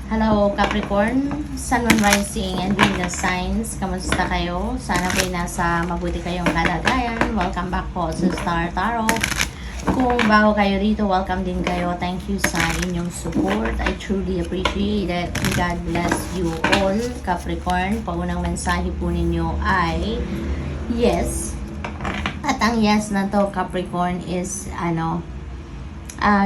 Hello Capricorn, Sun, Moon, Rising, and Venus signs. Kamusta kayo? Sana po'y nasa mabuti kayong kalagayan. Welcome back po sa Star Tarot. Kung bago kayo rito, welcome din kayo. Thank you sa inyong support. I truly appreciate it. God bless you all, Capricorn. Paunang mensahe po ninyo ay yes. At ang yes na to, Capricorn, is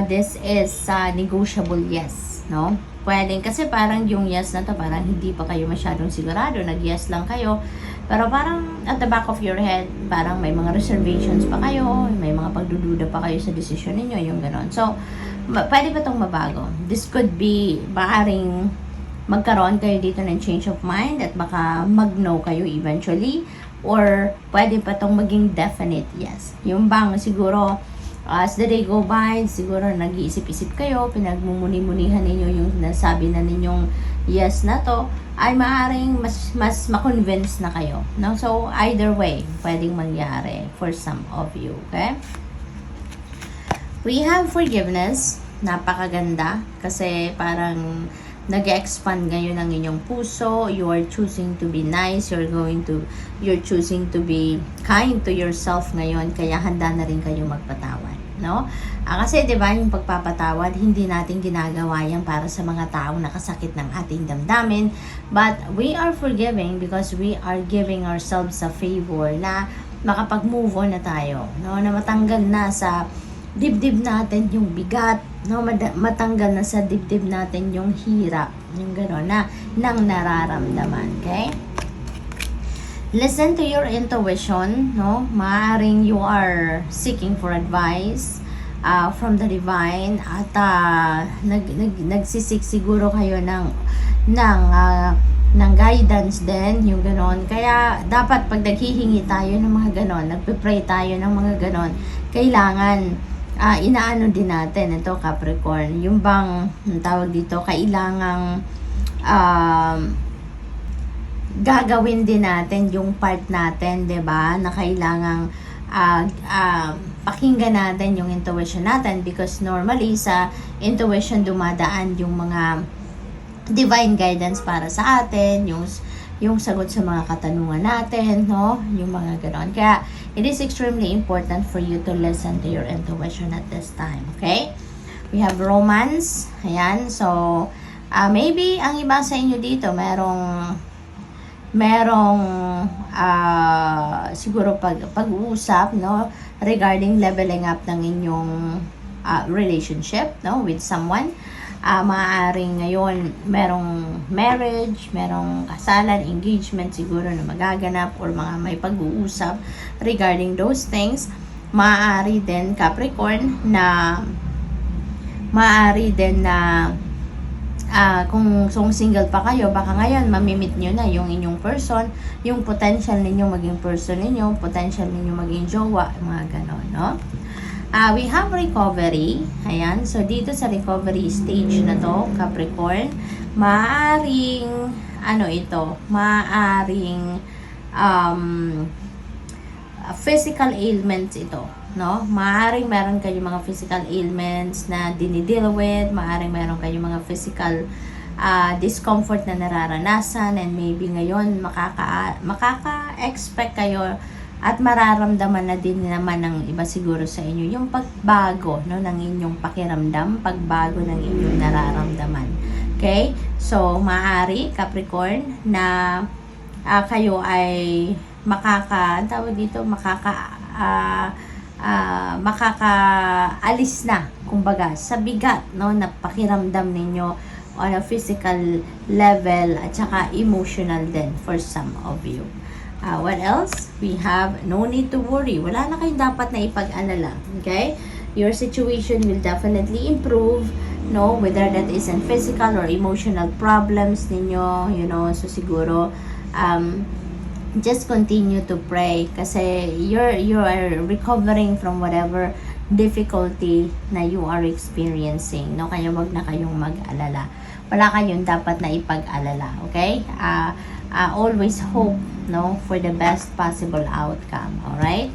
this is negotiable yes, no? Pwedeng, kasi parang yung yes na to, parang hindi pa kayo masyadong sigurado, nag-yes lang kayo, pero parang at the back of your head, parang may mga reservations pa kayo, may mga pagdududa pa kayo sa desisyon ninyo, yung ganon. So, pwede ba itong mabago? This could be, maaring magkaroon kayo dito ng change of mind at baka mag-no kayo eventually, or pwede pa itong maging definite yes. Yung bang siguro, as the day go by, siguro nag-iisip-isip kayo, pinagmumuni-munihan ninyo yung nasabi na ninyong yes na to, ay maaaring mas ma-convince na kayo. No? So, either way, pwedeng mangyari for some of you. Okay? We have forgiveness. Napakaganda. Kasi parang nag-expand ngayon ang inyong puso. You are choosing to be nice. You're choosing to be kind to yourself ngayon. Kaya handa na rin kayo magpatawad. No? Kasi 'di ba yung pagpapatawad, hindi natin ginagawa yan para sa mga taong nakasakit ng ating damdamin, but we are forgiving because we are giving ourselves a favor na makapag-move on na tayo, no? Na matanggal na sa dibdib natin yung bigat, no? Matanggal na sa dibdib natin yung hirap, yung gano'n na nang nararamdaman, okay? Listen to your intuition, no? Maaring you are seeking for advice from the divine at nagsisik siguro kayo ng guidance din, yung ganon. Kaya dapat pag naghihingi tayo ng mga ganon, nagpe-pray tayo ng mga ganon, kailangan inaano din natin ito, Capricorn, yung bang tawag dito, kailangang gagawin din natin yung part natin, 'di ba? Na kailangang pakinggan natin yung intuition natin, because normally sa intuition dumadaan yung mga divine guidance para sa atin, yung sagot sa mga katanungan natin, no? Yung mga ganoon. Kaya it is extremely important for you to listen to your intuition at this time, okay? We have romance. Ayan, so maybe ang iba sa inyo dito merong siguro pag-uusap, no, regarding leveling up ng inyong relationship, no, with someone. Maaaring ngayon merong marriage, merong kasalan, engagement siguro na magaganap, or mga may pag-uusap regarding those things. Maaari din, Capricorn, na kung single pa kayo, baka ngayon mamimit nyo na yung inyong person, yung potential ninyo maging person ninyo, potential ninyo maging jowa, mga ganon, no? We have recovery. Ayan, so dito sa recovery stage na to, Capricorn, maaring physical ailments ito, no? Maaring meron kayong mga physical ailments na dinideal with, maaring meron kayong mga physical discomfort na nararanasan, and maybe ngayon makaka-expect kayo at mararamdaman na din naman ng iba siguro sa inyo yung pagbago, no, ng inyong pakiramdam, pagbago ng inyong nararamdaman. Okay? So, maaari, Capricorn, na kayo ay makakaalis na, kumbaga, sa bigat, no, na pakiramdam ninyo on a physical level at saka emotional din for some of you. What else? We have no need to worry. Wala na kayong dapat na ipag-alala. Okay? Your situation will definitely improve, no, whether that is in physical or emotional problems ninyo, you know. So siguro just continue to pray, kasi you are recovering from whatever difficulty na you are experiencing, no? Kaya wag na kayong mag-alala. Wala kayong dapat na ipag-alala, okay? Always hope, no, for the best possible outcome. All right?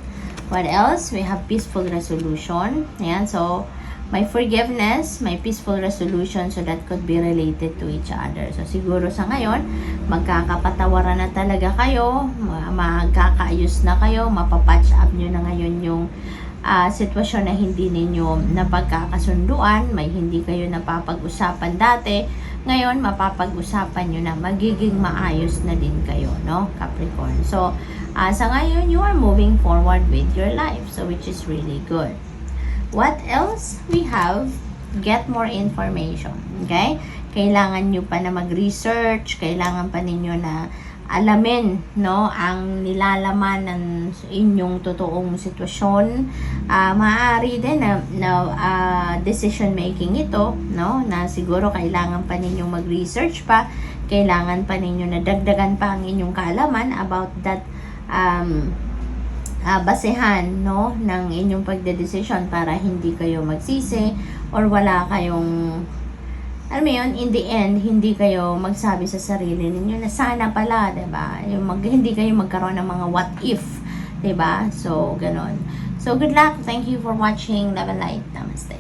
What else? We have peaceful resolution. Ayan, so may forgiveness, may peaceful resolution, so that could be related to each other. So siguro sa ngayon, magkakapatawaran na talaga kayo, magkakaayos na kayo, mapapatch up nyo na ngayon yung sitwasyon na hindi ninyo napagkakasunduan, may hindi kayo napapag-usapan dati. Ngayon, mapapag-usapan nyo na, magiging maayos na din kayo, no, Capricorn. So, sa ngayon, you are moving forward with your life, so which is really good. What else? We have, get more information, okay? Kailangan nyo pa na mag-research, kailangan pa ninyo na alamin, no, ang nilalaman ng inyong totoong sitwasyon. Maaari din na decision making ito, no, na siguro kailangan pa ninyong mag-research pa, kailangan pa ninyo na dagdagan pa ang inyong kaalaman about that basehan, no, ng inyong pagdedesisyon para hindi kayo magsisi or wala kayong, alam mo yun, in the end, hindi kayo magsabi sa sarili ninyo na sana pala, diba? Hindi kayo magkaroon ng mga what if, diba? So, ganon. So, good luck. Thank you for watching. Love and light. Namaste.